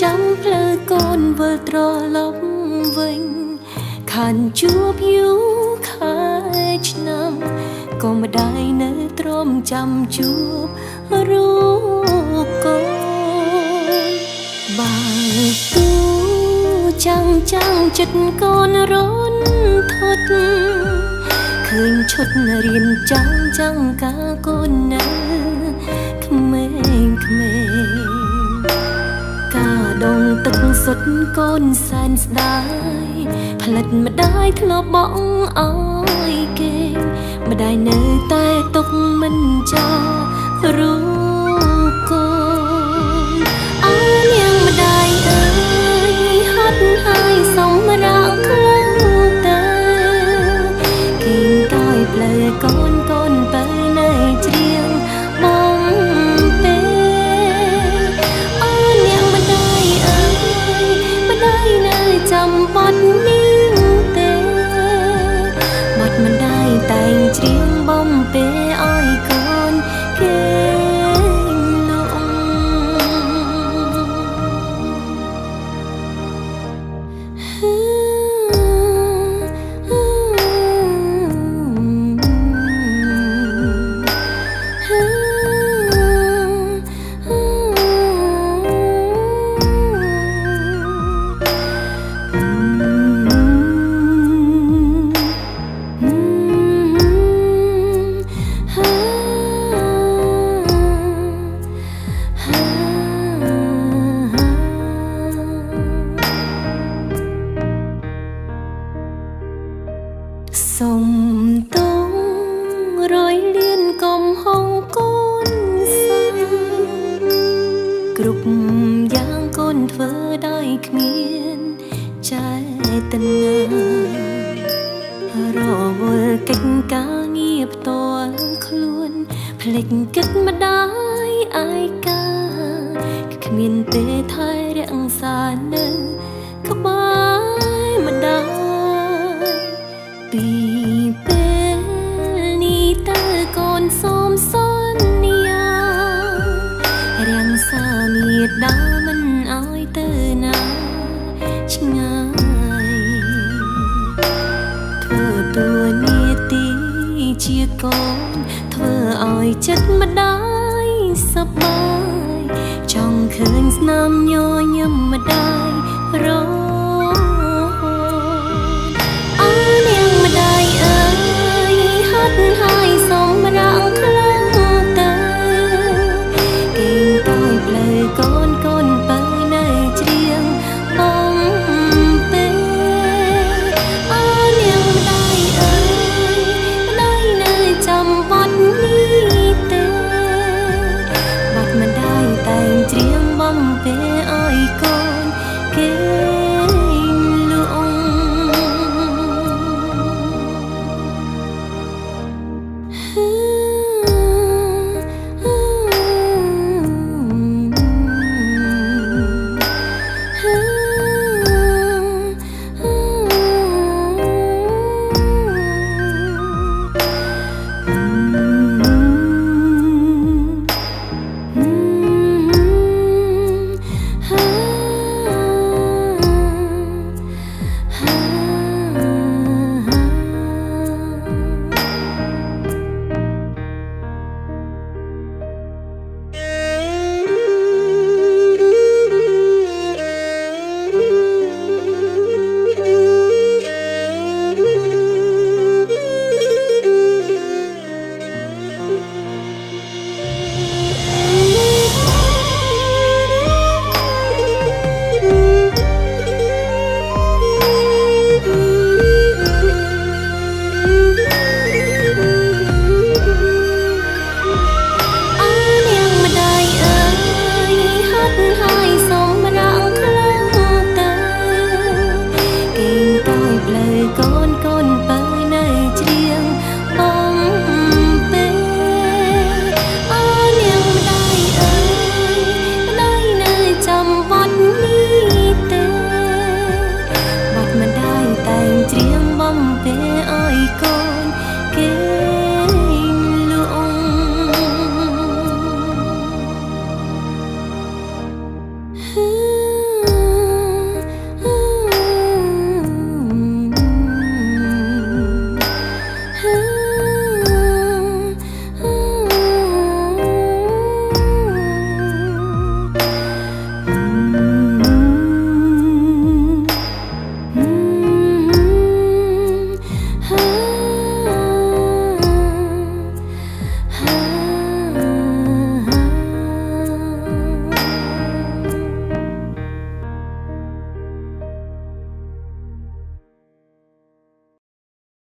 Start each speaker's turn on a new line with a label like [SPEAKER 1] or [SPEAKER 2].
[SPEAKER 1] ចាំផ្លូវកូនវិលត្រឡប់វិញខានជួបយូរខែឆ្នាំក៏មិនដែរនៅទ្រាំចាំជួបរូបកូនបើទូចាំចិត្តកូនរន្ធត់ឃើញឈុតរៀនចាំកាកូននៅក្មេងការដងទឹកសុទ្ធកូនសែនស្ដាយផលិតម្ដាយធ្លាប់បងអើយគេម្ដាយនៅតែទុកមិនចោលរូបកូនអើនាងម្ដាយអើយហត់ហើយសម្រាប់ខ្លួនទៅគេងតែផ្លូវកូនទៅនៅជ្រៀងបងទេអើនាងម្ដាយអើយម្ដាយនៅចាំបាត់នេះទេបាត់ម្ដាយតែងជ្រៀងបំពេឲ្យកូនគេសុំតងរយលៀនកុំហងកូនសាគ្រប់យ៉ាងកូនធ្វើដោយគ្មានចេតនារវល់កិច្ចការងារផ្ទាល់ខ្លួនភ្លេចគិតម្ដាយឯកាគ្មានទេថែរក្សានៅក្បែរម្ដាយពីពេលនេះតើកូនសូមសន្យារាំងសាមេដាមិនឲ្យទៅណាឆ្ងាយធ្វើតួនាទីជាកូនធ្វើឲ្យចិត្តម្ដាយសប្បាយចង់ឃើញស្នាមញញឹមម្ដាយ